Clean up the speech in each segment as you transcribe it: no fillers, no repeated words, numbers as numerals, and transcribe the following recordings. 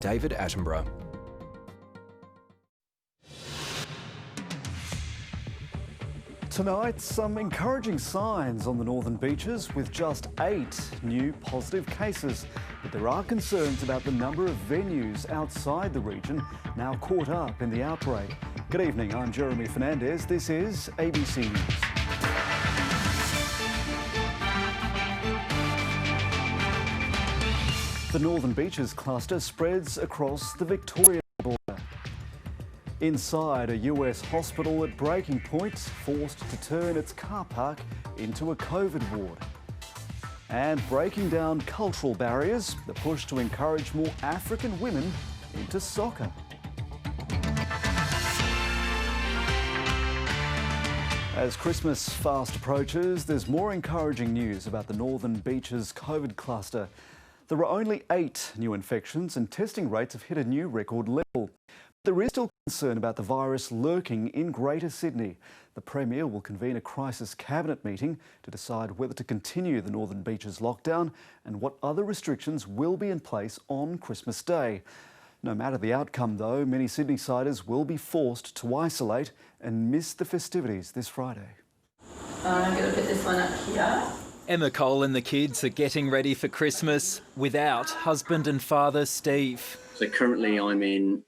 David Attenborough. Tonight, some encouraging signs on the northern beaches with just 8 new positive cases. But there are concerns about the number of venues outside the region now caught up in the outbreak. Good evening, I'm Jeremy Fernandez. This is ABC News. The Northern Beaches cluster spreads across the Victoria border. Inside a US hospital at breaking point, forced to turn its car park into a COVID ward. And breaking down cultural barriers, the push to encourage more African women into soccer. As Christmas fast approaches, there's more encouraging news about the Northern Beaches COVID cluster. There are only 8 new infections and testing rates have hit a new record level. There is still concern about the virus lurking in Greater Sydney. The Premier will convene a crisis cabinet meeting to decide whether to continue the Northern Beaches lockdown and what other restrictions will be in place on Christmas Day. No matter the outcome though, many Sydney-siders will be forced to isolate and miss the festivities this Friday. I'm going to put this one up here. Emma Cole and the kids are getting ready for Christmas without husband and father Steve. So currently I'm in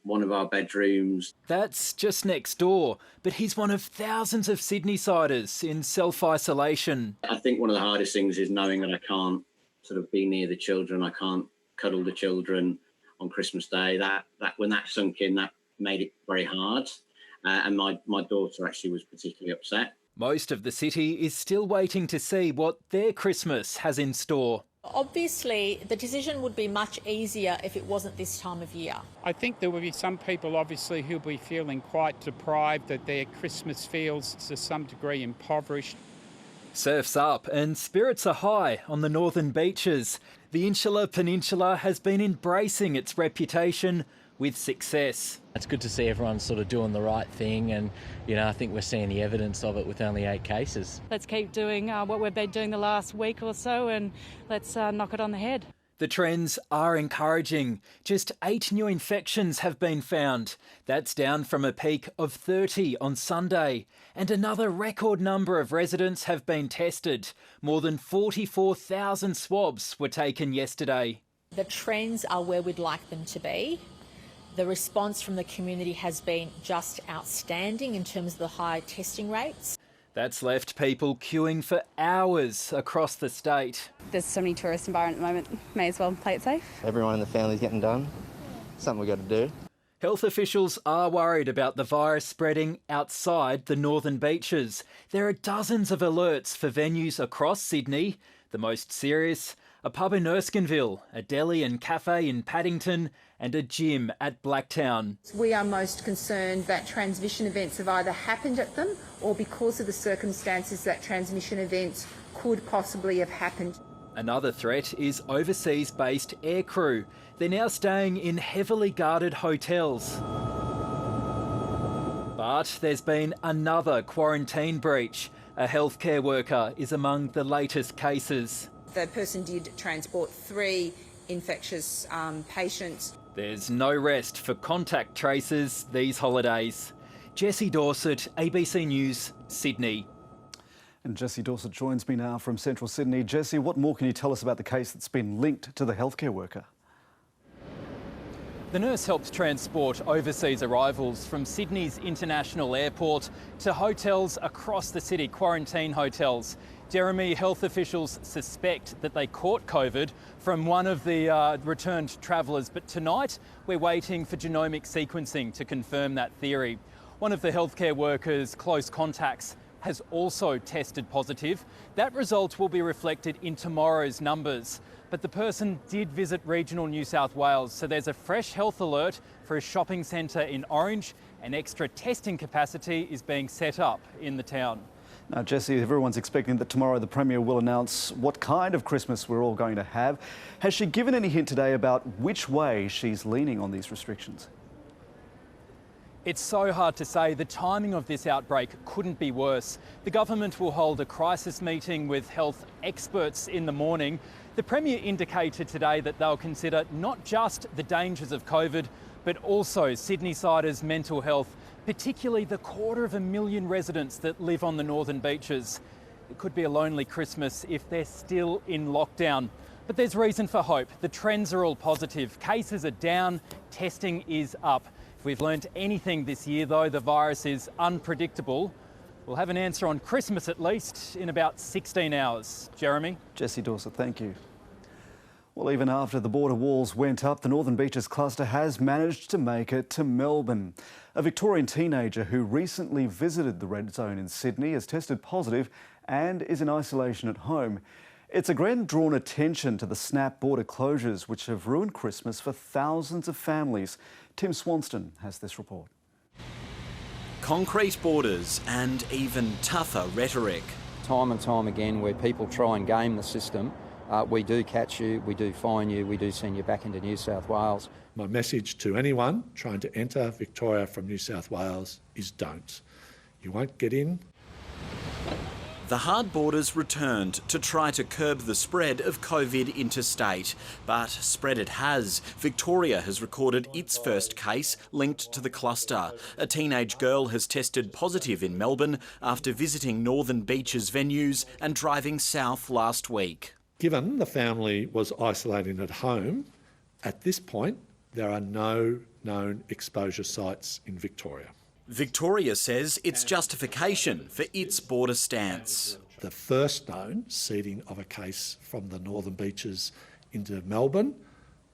one of our bedrooms. That's just next door, but he's one of thousands of Sydney-siders in self-isolation. I think one of the hardest things is knowing that I can't sort of be near the children. I can't cuddle the children on Christmas Day. That when that sunk in, that made it very hard. And my daughter actually was particularly upset. Most of the city is still waiting to see what their Christmas has in store. Obviously, the decision would be much easier if it wasn't this time of year. I think there will be some people, obviously, who'll be feeling quite deprived, that their Christmas feels to some degree impoverished. Surf's up and spirits are high on the northern beaches. The Insular Peninsula has been embracing its reputation with success. It's good to see everyone sort of doing the right thing, and I think we're seeing the evidence of it with only 8 cases. Let's keep doing what we've been doing the last week or so, and let's knock it on the head. The trends are encouraging. Just 8 new infections have been found. That's down from a peak of 30 on Sunday. And another record number of residents have been tested. More than 44,000 swabs were taken yesterday. The trends are where we'd like them to be. The response from the community has been just outstanding in terms of the high testing rates. That's left people queuing for hours across the state. There's so many tourists inbound at the moment, may as well play it safe. Everyone in the family's getting done. Something we've got to do. Health officials are worried about the virus spreading outside the northern beaches. There are dozens of alerts for venues across Sydney. The most serious, a pub in Erskineville, a deli and cafe in Paddington, and a gym at Blacktown. We are most concerned that transmission events have either happened at them or because of the circumstances that transmission events could possibly have happened. Another threat is overseas-based aircrew. They're now staying in heavily guarded hotels. But there's been another quarantine breach. A healthcare worker is among the latest cases. The person did transport 3 infectious patients. There's no rest for contact tracers these holidays. Jessie Dorset, ABC News, Sydney. And Jessie Dorset joins me now from Central Sydney. Jessie, what more can you tell us about the case that's been linked to the healthcare worker? The nurse helped transport overseas arrivals from Sydney's International Airport to hotels across the city, quarantine hotels. Jeremy, health officials suspect that they caught COVID from one of the returned travellers, but tonight we're waiting for genomic sequencing to confirm that theory. One of the healthcare workers' close contacts has also tested positive. That result will be reflected in tomorrow's numbers. But the person did visit regional New South Wales, so there's a fresh health alert for a shopping centre in Orange, and extra testing capacity is being set up in the town. Now, Jessie, everyone's expecting that tomorrow the Premier will announce what kind of Christmas we're all going to have. Has she given any hint today about which way she's leaning on these restrictions? It's so hard to say. The timing of this outbreak couldn't be worse. The government will hold a crisis meeting with health experts in the morning. The Premier indicated today that they'll consider not just the dangers of COVID, but also Sydney-siders' mental health, particularly the 250,000 residents that live on the northern beaches. It could be a lonely Christmas if they're still in lockdown. But there's reason for hope. The trends are all positive. Cases are down, testing is up. If we've learnt anything this year, though, the virus is unpredictable. We'll have an answer on Christmas at least in about 16 hours. Jeremy? Jesse Dorset, thank you. Well, even after the border walls went up, the Northern Beaches cluster has managed to make it to Melbourne. A Victorian teenager who recently visited the red zone in Sydney has tested positive and is in isolation at home. It's again drawn attention to the snap border closures, which have ruined Christmas for thousands of families. Tim Swanston has this report. Concrete borders and even tougher rhetoric. Time and time again, where people try and game the system, we do catch you, we do fine you, we do send you back into New South Wales. My message to anyone trying to enter Victoria from New South Wales is don't. You won't get in. The hard borders returned to try to curb the spread of COVID interstate. But spread it has. Victoria has recorded its first case linked to the cluster. A teenage girl has tested positive in Melbourne after visiting Northern Beaches venues and driving south last week. Given the family was isolating at home, at this point there are no known exposure sites in Victoria. Victoria says it's justification for its border stance. The first known seeding of a case from the Northern Beaches into Melbourne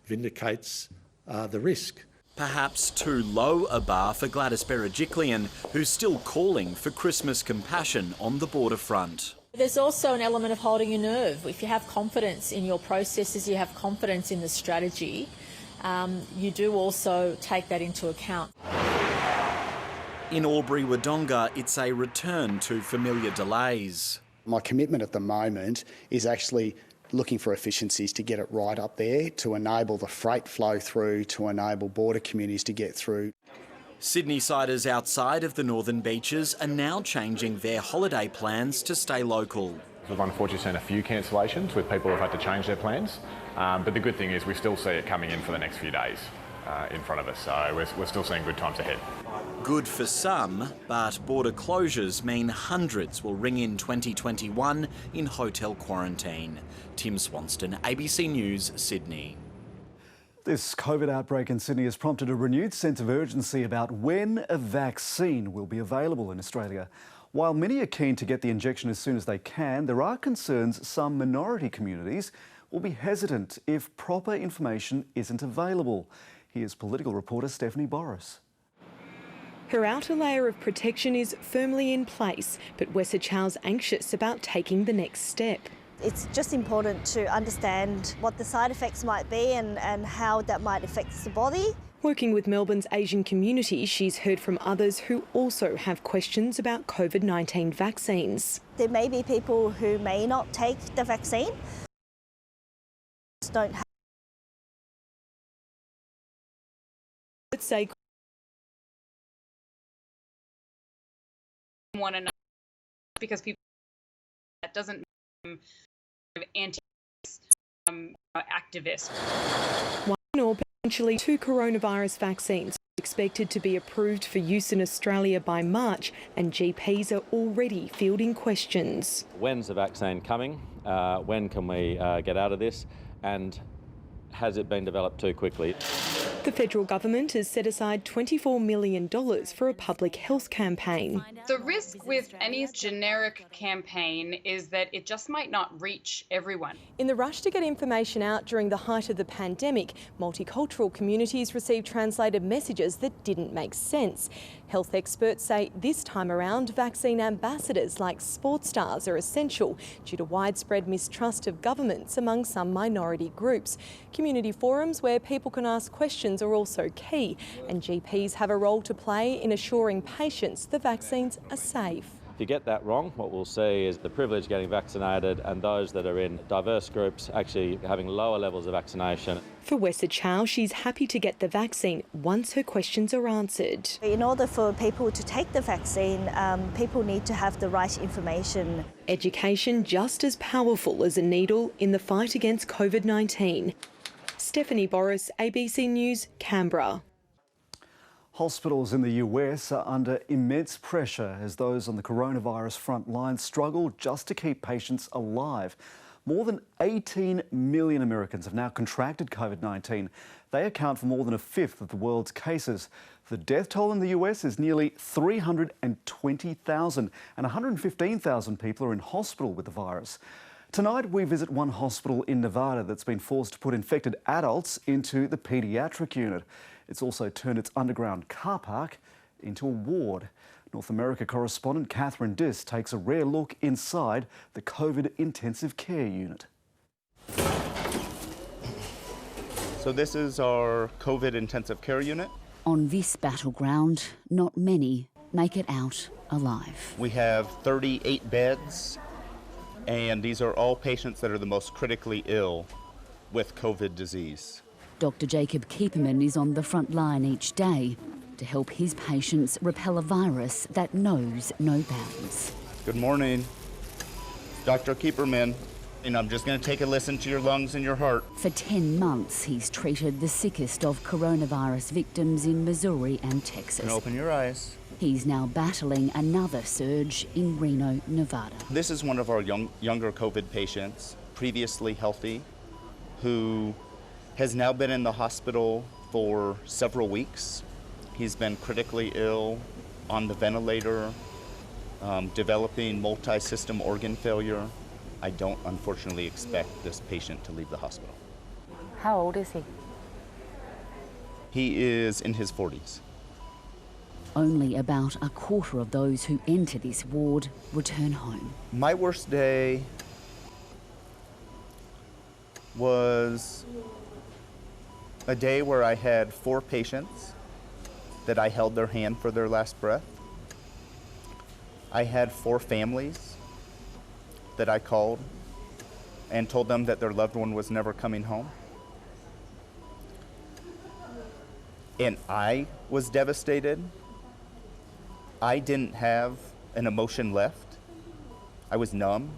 vindicates the risk. Perhaps too low a bar for Gladys Berejiklian, who's still calling for Christmas compassion on the border front. There's also an element of holding your nerve. If you have confidence in your processes, you have confidence in the strategy, you do also take that into account. In Albury-Wodonga, it's a return to familiar delays. My commitment at the moment is actually looking for efficiencies to get it right up there, to enable the freight flow through, to enable border communities to get through. Sydney-siders outside of the Northern Beaches are now changing their holiday plans to stay local. We've unfortunately seen a few cancellations with people who've had to change their plans, but the good thing is we still see it coming in for the next few days in front of us, so we're still seeing good times ahead. Good for some, but border closures mean hundreds will ring in 2021 in hotel quarantine. Tim Swanston, ABC News, Sydney. This COVID outbreak in Sydney has prompted a renewed sense of urgency about when a vaccine will be available in Australia. While many are keen to get the injection as soon as they can, there are concerns some minority communities will be hesitant if proper information isn't available. Here's political reporter Stephanie Boris. Her outer layer of protection is firmly in place, but Wessa Chow's anxious about taking the next step. It's just important to understand what the side effects might be and how that might affect the body. Working with Melbourne's Asian community, she's heard from others who also have questions about COVID-19 vaccines. There may be people who may not take the vaccine. Don't have. Let's say one another because people that doesn't anti activist. One or potentially two coronavirus vaccines expected to be approved for use in Australia by March, and GPs are already fielding questions. When's the vaccine coming? When can we get out of this? And has it been developed too quickly? The federal government has set aside $24 million for a public health campaign. The risk with any generic campaign is that it just might not reach everyone. In the rush to get information out during the height of the pandemic, multicultural communities received translated messages that didn't make sense. Health experts say this time around, vaccine ambassadors like sports stars are essential due to widespread mistrust of governments among some minority groups. Community forums where people can ask questions are also key, and GPs have a role to play in assuring patients the vaccines are safe. If you get that wrong, what we'll see is the privileged getting vaccinated and those that are in diverse groups actually having lower levels of vaccination. For Wessa Chow, she's happy to get the vaccine once her questions are answered. In order for people to take the vaccine, people need to have the right information. Education just as powerful as a needle in the fight against COVID-19. Stephanie Boris, ABC News, Canberra. Hospitals in the US are under immense pressure as those on the coronavirus front line struggle just to keep patients alive. More than 18 million Americans have now contracted COVID-19. They account for more than a fifth of the world's cases. The death toll in the US is nearly 320,000 and 115,000 people are in hospital with the virus. Tonight we visit one hospital in Nevada that's been forced to put infected adults into the paediatric unit. It's also turned its underground car park into a ward. North America correspondent Catherine Diss takes a rare look inside the COVID intensive care unit. So this is our COVID intensive care unit. On this battleground, not many make it out alive. We have 38 beds, and these are all patients that are the most critically ill with COVID disease. Dr. Jacob Keeperman is on the front line each day to help his patients repel a virus that knows no bounds. Good morning, Dr. Keeperman. And I'm just going to take a listen to your lungs and your heart. For 10 months, he's treated the sickest of coronavirus victims in Missouri and Texas. And open your eyes. He's now battling another surge in Reno, Nevada. This is one of our younger COVID patients, previously healthy, who has now been in the hospital for several weeks. He's been critically ill, on the ventilator, developing multi-system organ failure. I don't unfortunately expect this patient to leave the hospital. How old is he? He is in his 40s. Only about a quarter of those who enter this ward return home. My worst day was a day where I had 4 patients that I held their hand for their last breath. I had 4 families that I called and told them that their loved one was never coming home. And I was devastated. I didn't have an emotion left. I was numb.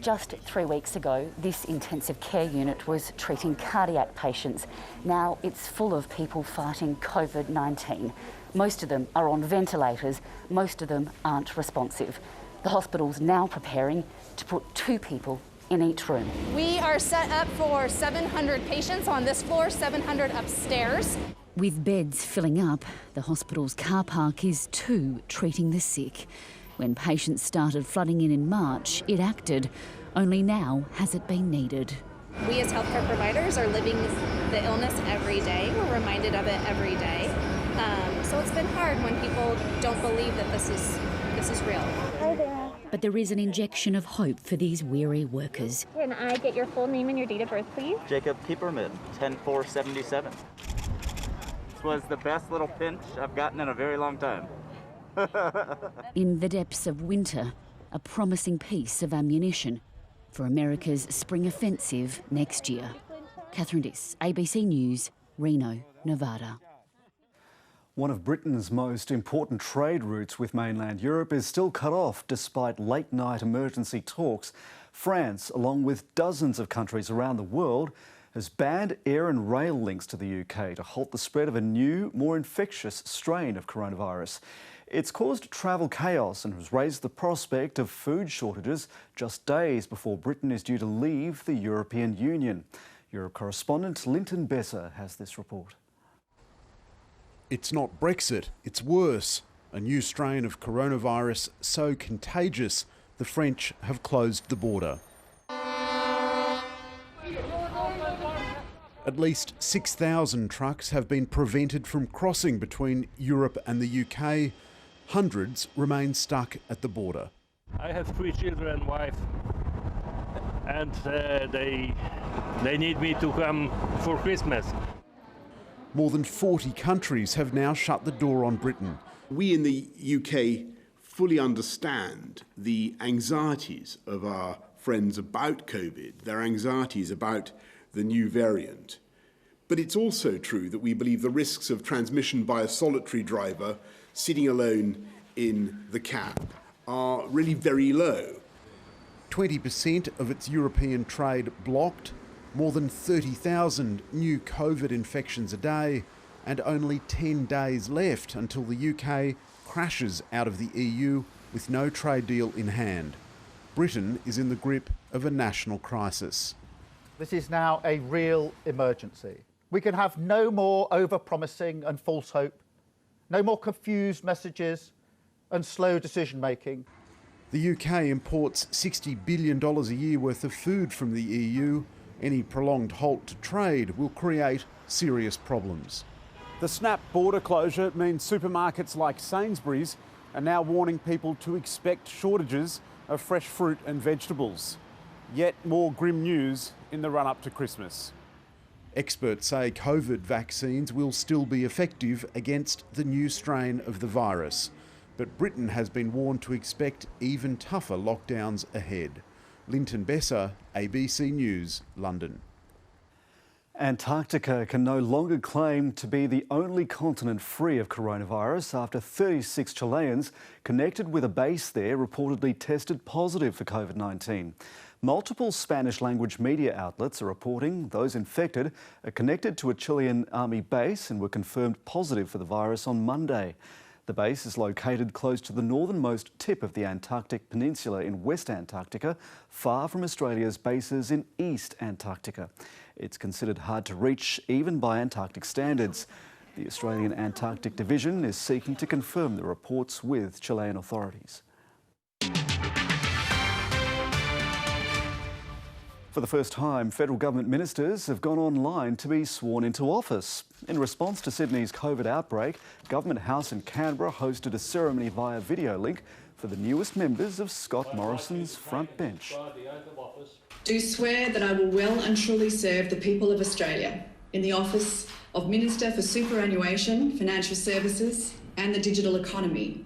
Just 3 weeks ago, this intensive care unit was treating cardiac patients. Now it's full of people fighting COVID-19. Most of them are on ventilators. Most of them aren't responsive. The hospital's now preparing to put 2 people in each room. We are set up for 700 patients on this floor, 700 upstairs. With beds filling up, the hospital's car park is too treating the sick. When patients started flooding in March, it acted. Only now has it been needed. We as healthcare providers are living the illness every day. We're reminded of it every day. So it's been hard when people don't believe that this is real. Hi there. But there is an injection of hope for these weary workers. Can I get your full name and your date of birth, please? Jacob Keeperman, 10-4-77. This was the best little pinch I've gotten in a very long time. In the depths of winter, a promising piece of ammunition for America's spring offensive next year. Catherine Diss, ABC News, Reno, Nevada. One of Britain's most important trade routes with mainland Europe is still cut off despite late-night emergency talks. France, along with dozens of countries around the world, has banned air and rail links to the UK to halt the spread of a new, more infectious strain of coronavirus. It's caused travel chaos and has raised the prospect of food shortages just days before Britain is due to leave the European Union. Europe correspondent Linton Besser has this report. It's not Brexit, it's worse. A new strain of coronavirus so contagious, the French have closed the border. At least 6,000 trucks have been prevented from crossing between Europe and the UK. Hundreds remain stuck at the border. I have 3 children and wife, and they need me to come for Christmas. More than 40 countries have now shut the door on Britain. We in the UK fully understand the anxieties of our friends about COVID, their anxieties about the new variant. But it's also true that we believe the risks of transmission by a solitary driver sitting alone in the cab are really very low. 20% of its European trade blocked, more than 30,000 new COVID infections a day, and only 10 days left until the UK crashes out of the EU with no trade deal in hand. Britain is in the grip of a national crisis. This is now a real emergency. We can have no more over-promising and false hope, no more confused messages and slow decision-making. The UK imports $60 billion a year worth of food from the EU. Any prolonged halt to trade will create serious problems. The snap border closure means supermarkets like Sainsbury's are now warning people to expect shortages of fresh fruit and vegetables. Yet more grim news in the run-up to Christmas. Experts say COVID vaccines will still be effective against the new strain of the virus, but Britain has been warned to expect even tougher lockdowns ahead. Linton Besser, ABC News, London. Antarctica can no longer claim to be the only continent free of coronavirus after 36 Chileans connected with a base there reportedly tested positive for COVID-19. Multiple Spanish-language media outlets are reporting those infected are connected to a Chilean army base and were confirmed positive for the virus on Monday. The base is located close to the northernmost tip of the Antarctic Peninsula in West Antarctica, far from Australia's bases in East Antarctica. It's considered hard to reach even by Antarctic standards. The Australian Antarctic Division is seeking to confirm the reports with Chilean authorities. For the first time, federal government ministers have gone online to be sworn into office. In response to Sydney's COVID outbreak, Government House in Canberra hosted a ceremony via video link for the newest members of Scott Morrison's front bench. Do swear that I will well and truly serve the people of Australia in the office of Minister for Superannuation, Financial Services and the Digital Economy.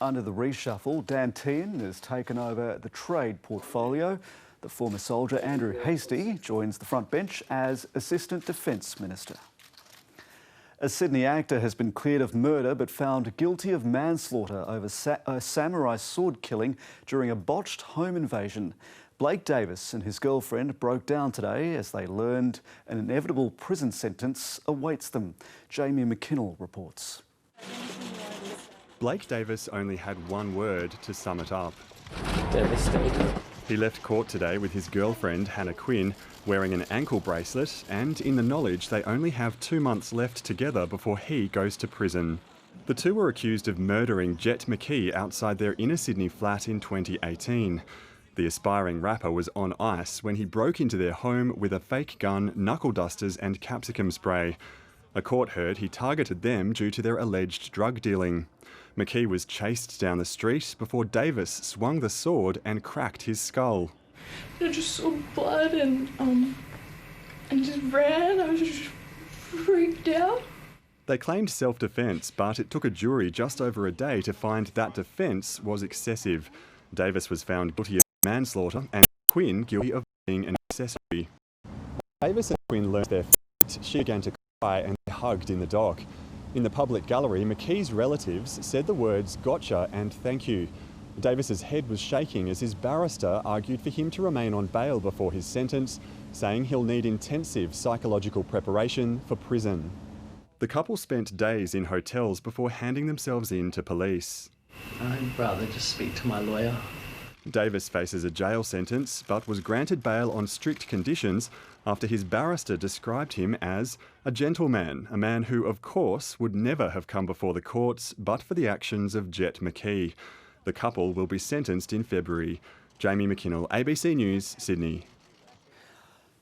Under the reshuffle, Dan Tehan has taken over the trade portfolio. The former soldier Andrew Hastie joins the front bench as Assistant Defence Minister. A Sydney actor has been cleared of murder but found guilty of manslaughter over a samurai sword killing during a botched home invasion. Blake Davis and his girlfriend broke down today as they learned an inevitable prison sentence awaits them. Jamie McKinnell reports. Blake Davis only had one word to sum it up. Devastated. He left court today with his girlfriend, Hannah Quinn, wearing an ankle bracelet and in the knowledge they only have 2 months left together before he goes to prison. The two were accused of murdering Jet McKee outside their inner Sydney flat in 2018. The aspiring rapper was on ice when he broke into their home with a fake gun, knuckle dusters and capsicum spray. A court heard he targeted them due to their alleged drug dealing. McKee was chased down the street before Davis swung the sword and cracked his skull. I just saw blood and just ran. I was just freaked out. They claimed self-defence, but it took a jury just over a day to find that defence was excessive. Davis was found guilty of manslaughter and Quinn guilty of being an accessory. Davis and Quinn learned their fate. She began to cry and they hugged in the dock. In the public gallery, McKee's relatives said the words "gotcha" and "thank you." Davis's head was shaking as his barrister argued for him to remain on bail before his sentence, saying he'll need intensive psychological preparation for prison. The couple spent days in hotels before handing themselves in to police. I'd rather just speak to my lawyer. Davis faces a jail sentence but was granted bail on strict conditions after his barrister described him as a gentleman, a man who, of course, would never have come before the courts but for the actions of Jet McKee. The couple will be sentenced in February. Jamie McKinnell, ABC News, Sydney.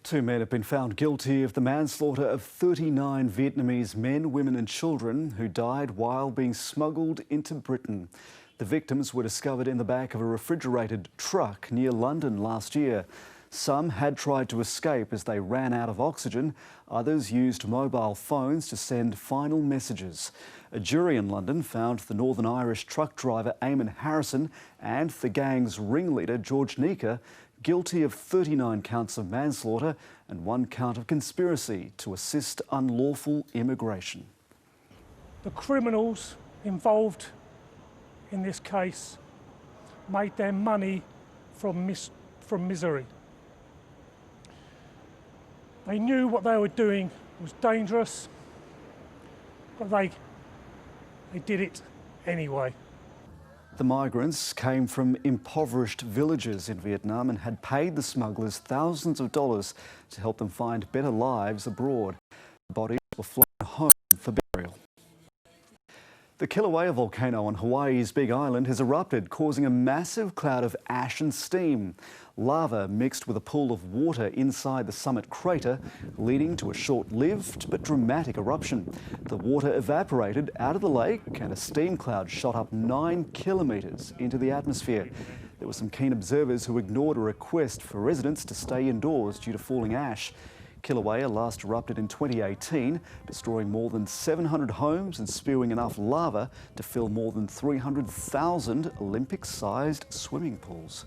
2 men have been found guilty of the manslaughter of 39 Vietnamese men, women and children who died while being smuggled into Britain. The victims were discovered in the back of a refrigerated truck near London last year. Some had tried to escape as they ran out of oxygen. Others used mobile phones to send final messages. A jury in London found the Northern Irish truck driver Eamon Harrison and the gang's ringleader George Nika guilty of 39 counts of manslaughter and 1 count of conspiracy to assist unlawful immigration. The criminals involved in this case made their money from misery. They knew what they were doing was dangerous, but they did it anyway. The migrants came from impoverished villages in Vietnam and had paid the smugglers thousands of dollars to help them find better lives abroad. The bodies were flown home for burial. The Kilauea volcano on Hawaii's Big Island has erupted, causing a massive cloud of ash and steam. Lava mixed with a pool of water inside the summit crater, leading to a short-lived but dramatic eruption. The water evaporated out of the lake and a steam cloud shot up 9 kilometres into the atmosphere. There were some keen observers who ignored a request for residents to stay indoors due to falling ash. Kilauea last erupted in 2018, destroying more than 700 homes and spewing enough lava to fill more than 300,000 Olympic-sized swimming pools.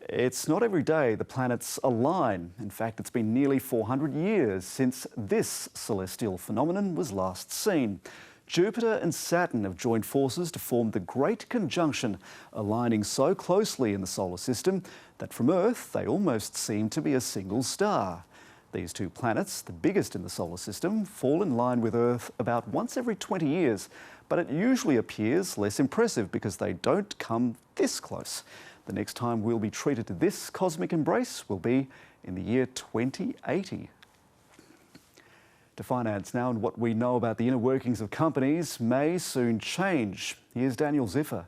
It's not every day the planets align. In fact, it's been nearly 400 years since this celestial phenomenon was last seen. Jupiter and Saturn have joined forces to form the Great Conjunction, aligning so closely in the solar system that from Earth they almost seem to be a single star. These two planets, the biggest in the solar system, fall in line with Earth about once every 20 years, but it usually appears less impressive because they don't come this close. The next time we'll be treated to this cosmic embrace will be in the year 2080. To finance now, and what we know about the inner workings of companies may soon change. Here's Daniel Ziffer.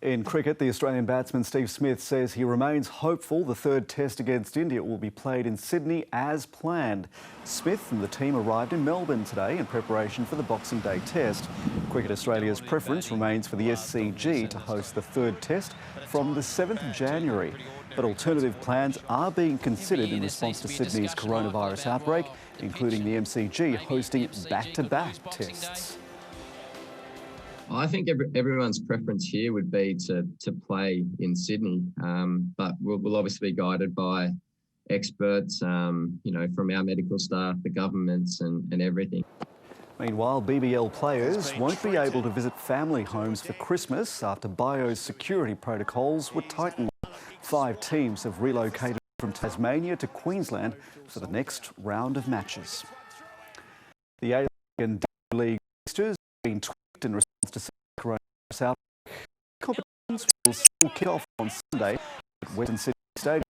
In cricket, the Australian batsman Steve Smith says he remains hopeful the third test against India will be played in Sydney as planned. Smith and the team arrived in Melbourne today in preparation for the Boxing Day test. Cricket Australia's preference remains for the SCG to host the third test from the 7th of January. But alternative plans are being considered in response to Sydney's coronavirus outbreak, including the MCG hosting back-to-back tests. I think everyone's preference here would be to play in Sydney, but we'll obviously be guided by experts, from our medical staff, the governments and everything. Meanwhile, BBL players won't be able to visit family homes for Christmas after biosecurity protocols were tightened. 5 teams have relocated from Tasmania to Queensland for the next round of matches. The A-League and D-League fixtures have been tweaked in response to coronavirus outbreak. Competitions will still kick off on Sunday at Western Sydney Stadium.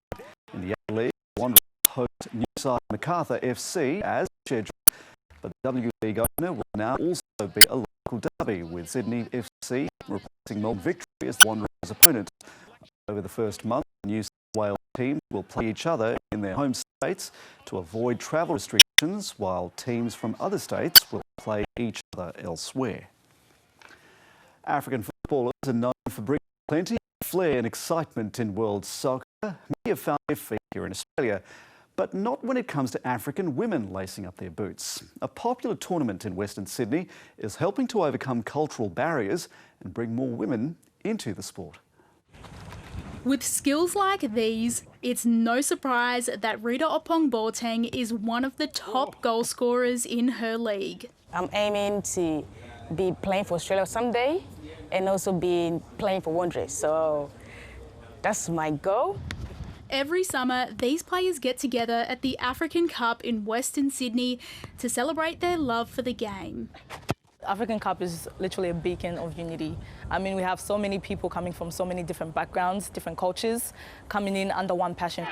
In the A-League, Wanderers host new side Macarthur FC as scheduled, but the W-League owner will now also be a local derby, with Sydney FC replacing Melbourne Victory as the Wanderers' opponent. Over the first month, the New South Wales teams will play each other in their home states to avoid travel restrictions, while teams from other states will play each other elsewhere. African footballers are known for bringing plenty of flair and excitement in world soccer. Many have found their feet here in Australia, but not when it comes to African women lacing up their boots. A popular tournament in Western Sydney is helping to overcome cultural barriers and bring more women into the sport. With skills like these, it's no surprise that Rita Opong Boateng is one of the top goal scorers in her league. I'm aiming to be playing for Australia someday and also be playing for Wanderers, so that's my goal. Every summer, these players get together at the African Cup in Western Sydney to celebrate their love for the game. African Cup is literally a beacon of unity. I mean, we have so many people coming from so many different backgrounds, different cultures, coming in under one passion.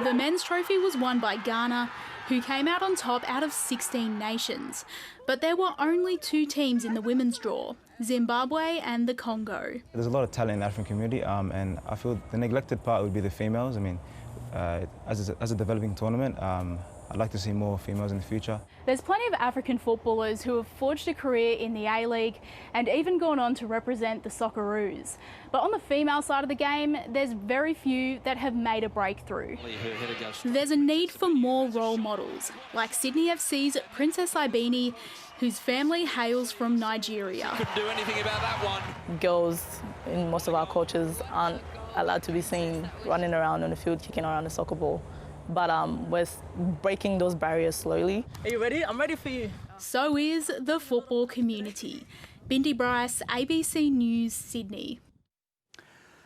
The men's trophy was won by Ghana, who came out on top out of 16 nations. But there were only 2 teams in the women's draw, Zimbabwe and the Congo. There's a lot of talent in the African community, and I feel the neglected part would be the females. I mean, as a developing tournament, I'd like to see more females in the future. There's plenty of African footballers who have forged a career in the A-League and even gone on to represent the Socceroos. But on the female side of the game, there's very few that have made a breakthrough. There's a need for more role models, like Sydney FC's Princess Ibini, whose family hails from Nigeria. Couldn't do anything about that one. Girls in most of our cultures aren't allowed to be seen running around on the field, kicking around the soccer ball. But we're breaking those barriers slowly. Are you ready? I'm ready for you. So is the football community. Bindi Bryce, ABC News, Sydney.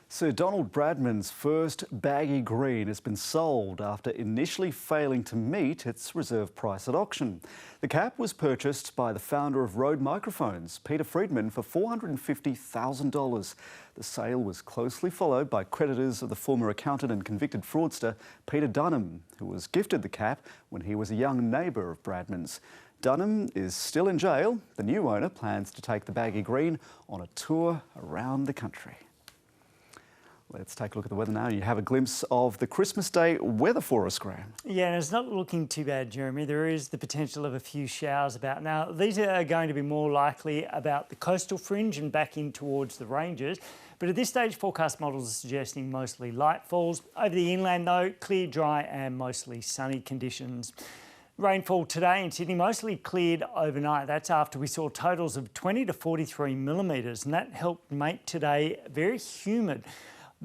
Sir Donald Bradman's first baggy green has been sold after initially failing to meet its reserve price at auction. The cap was purchased by the founder of Rode Microphones, Peter Friedman, for $450,000. The sale was closely followed by creditors of the former accountant and convicted fraudster Peter Dunham, who was gifted the cap when he was a young neighbour of Bradman's. Dunham is still in jail. The new owner plans to take the baggy green on a tour around the country. Let's take a look at the weather now. You have a glimpse of the Christmas Day weather for us, Graham. Yeah, and it's not looking too bad, Jeremy. There is the potential of a few showers about. Now, these are going to be more likely about the coastal fringe and back in towards the ranges. But at this stage, forecast models are suggesting mostly light falls. Over the inland, though, clear, dry and mostly sunny conditions. Rainfall today in Sydney mostly cleared overnight. That's after we saw totals of 20 to 43 millimetres, and that helped make today very humid.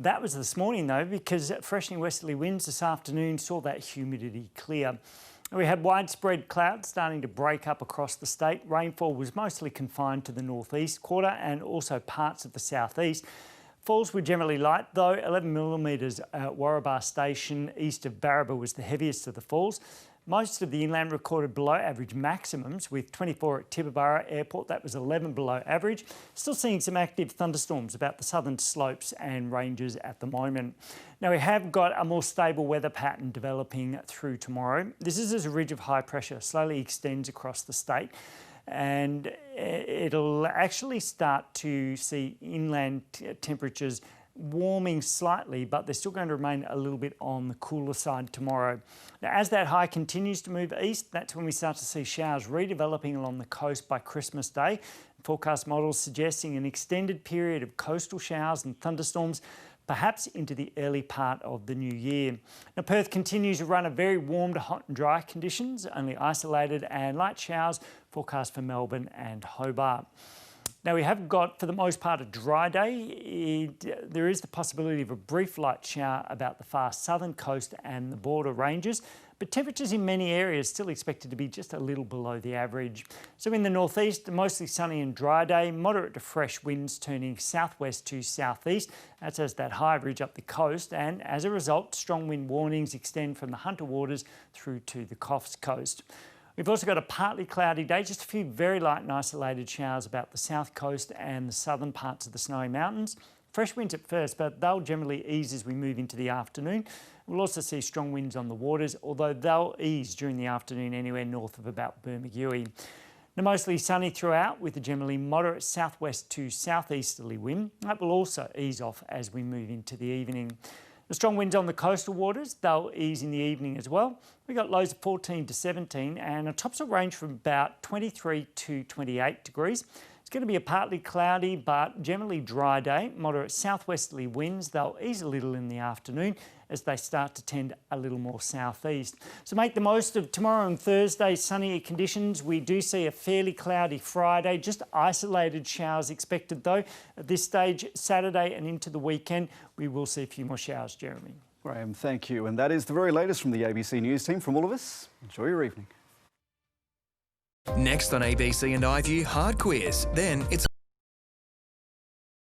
That was this morning, though, because freshening westerly winds this afternoon saw that humidity clear. We had widespread clouds starting to break up across the state. Rainfall was mostly confined to the northeast quarter and also parts of the southeast. Falls were generally light, though. 11 millimetres at Warrabah Station east of Barraba was the heaviest of the falls. Most of the inland recorded below average maximums, with 24 at Tibooburra Airport. That was 11 below average. Still seeing some active thunderstorms about the southern slopes and ranges at the moment. Now, we have got a more stable weather pattern developing through tomorrow. This is as a ridge of high pressure slowly extends across the state, and it'll actually start to see inland temperatures warming slightly, but they're still going to remain a little bit on the cooler side tomorrow. Now, as that high continues to move east, that's when we start to see showers redeveloping along the coast by Christmas Day. Forecast models suggesting an extended period of coastal showers and thunderstorms, perhaps into the early part of the new year. Now, Perth continues to run a very warm to hot and dry conditions, only isolated and light showers forecast for Melbourne and Hobart. Now, we have got, for the most part, a dry day. There is the possibility of a brief light shower about the far southern coast and the border ranges, but temperatures in many areas still expected to be just a little below the average. So in the northeast, a mostly sunny and dry day, moderate to fresh winds turning southwest to southeast. That's as that high ridge up the coast, and as a result, strong wind warnings extend from the Hunter Waters through to the Coffs Coast. We've also got a partly cloudy day, just a few very light and isolated showers about the south coast and the southern parts of the Snowy Mountains. Fresh winds at first, but they'll generally ease as we move into the afternoon. We'll also see strong winds on the waters, although they'll ease during the afternoon anywhere north of about Bermagui. Now, mostly sunny throughout with a generally moderate southwest to southeasterly wind. That will also ease off as we move into the evening. The strong winds on the coastal waters, they'll ease in the evening as well. We've got lows of 14 to 17 and our tops will range from about 23 to 28 degrees. It's going to be a partly cloudy but generally dry day. Moderate southwesterly winds, they'll ease a little in the afternoon as they start to tend a little more southeast. So make the most of tomorrow and Thursday's sunnier conditions. We do see a fairly cloudy Friday, just isolated showers expected though. At this stage, Saturday and into the weekend, we will see a few more showers, Jeremy. Graham, thank you. And that is the very latest from the ABC News team. From all of us, enjoy your evening. Next on ABC and iView Hard Quiz. Then it's